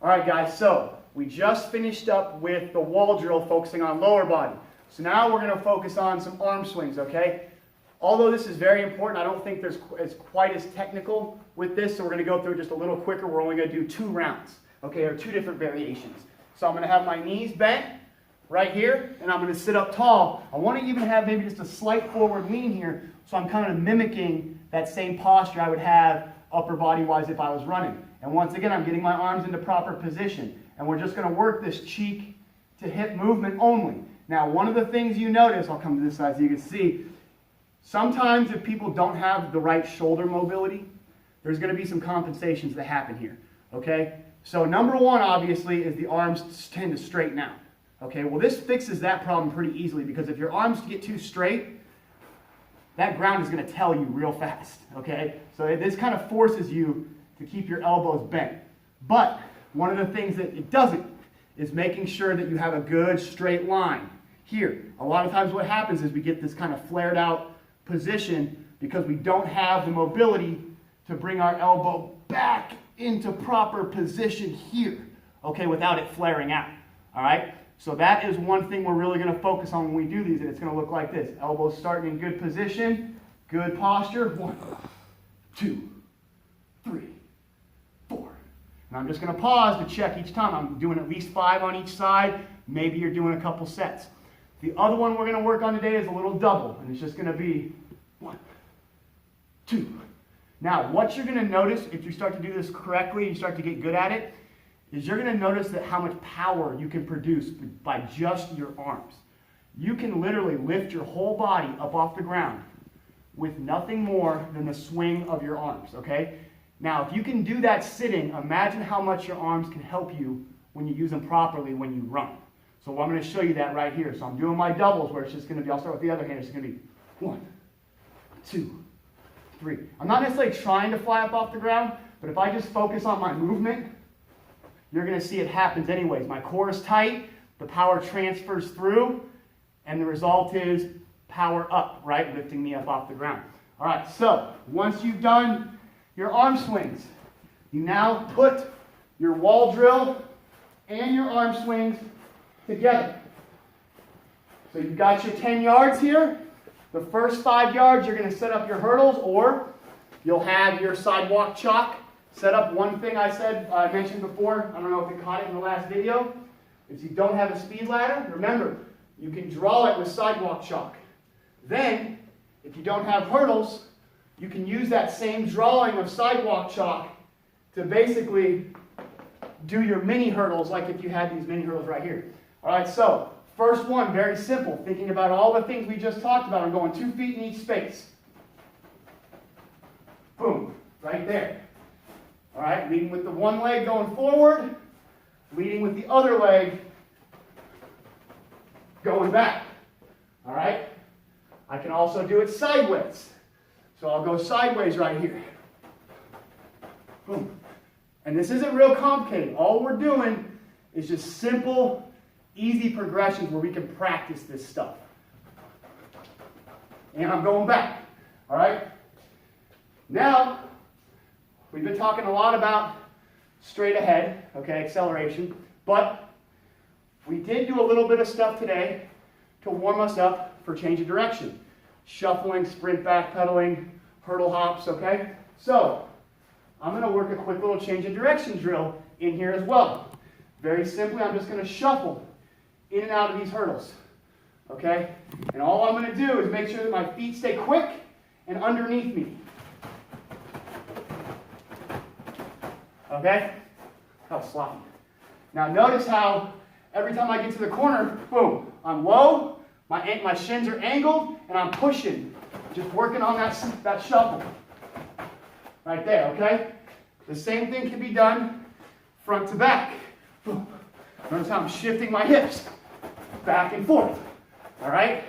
All right, guys, so we just finished up with the wall drill focusing on lower body. So now we're going to focus on some arm swings, okay? Although this is very important, I don't think there's quite as technical with this, so we're going to go through it just a little quicker. We're only going to do 2 rounds, okay, or 2 different variations. So I'm going to have my knees bent right here, and I'm going to sit up tall. I want to even have maybe just a slight forward lean here, so I'm kind of mimicking that same posture I would have upper body-wise if I was running. And once again, I'm getting my arms into proper position. And we're just going to work this cheek to hip movement only. Now, one of the things you notice, I'll come to this side so you can see, sometimes if people don't have the right shoulder mobility, there's going to be some compensations that happen here, okay? So number one, obviously, is the arms tend to straighten out, okay? Well, this fixes that problem pretty easily because if your arms get too straight, that ground is going to tell you real fast, okay? So this kind of forces you to keep your elbows bent. But one of the things that it doesn't is making sure that you have a good straight line here. A lot of times what happens is we get this kind of flared out position because we don't have the mobility to bring our elbow back into proper position here, okay, without it flaring out, all right? So that is one thing we're really going to focus on when we do these, and it's going to look like this. Elbows starting in good position, good posture. 1, 2, 3, 4. And I'm just going to pause to check each time. I'm doing at least 5 on each side. Maybe you're doing a couple sets. The other one we're going to work on today is a little double, and it's just going to be 1, 2. Now, what you're going to notice if you start to do this correctly, you start to get good at it, is you're going to notice that how much power you can produce by just your arms. You can literally lift your whole body up off the ground with nothing more than the swing of your arms, okay? Now, if you can do that sitting, imagine how much your arms can help you when you use them properly when you run. So I'm going to show you that right here. So I'm doing my doubles where it's just going to be, I'll start with the other hand, it's going to be 1, 2, 3. I'm not necessarily trying to fly up off the ground, but if I just focus on my movement, you're going to see it happens anyways. My core is tight, the power transfers through, and the result is power up, right? Lifting me up off the ground. All right, so once you've done your arm swings, you now put your wall drill and your arm swings together. So you've got your 10 yards here. The first 5 yards, you're going to set up your hurdles, or you'll have your sidewalk chalk set up. One thing I mentioned before, I don't know if you caught it in the last video, is you don't have a speed ladder, remember, you can draw it with sidewalk chalk. Then, if you don't have hurdles, you can use that same drawing of sidewalk chalk to basically do your mini hurdles like if you had these mini hurdles right here. All right, so first one, very simple. Thinking about all the things we just talked about. I'm going 2 feet in each space. Boom, right there. All right, leading with the one leg going forward, leading with the other leg going back. All right, I can also do it sideways. So I'll go sideways right here. Boom. And this isn't real complicated. All we're doing is just simple, easy progressions where we can practice this stuff. And I'm going back. All right? Now, we've been talking a lot about straight ahead, okay, acceleration, but we did do a little bit of stuff today to warm us up for change of direction. Shuffling, sprint backpedaling, hurdle hops, okay? So, I'm going to work a quick little change of direction drill in here as well. Very simply, I'm just going to shuffle in and out of these hurdles, okay? And all I'm going to do is make sure that my feet stay quick and underneath me. Okay? How sloppy. Now notice how every time I get to the corner, boom, I'm low, my shins are angled, and I'm pushing, just working on that shuffle. Right there, okay? The same thing can be done front to back. Boom. Notice how I'm shifting my hips back and forth. All right?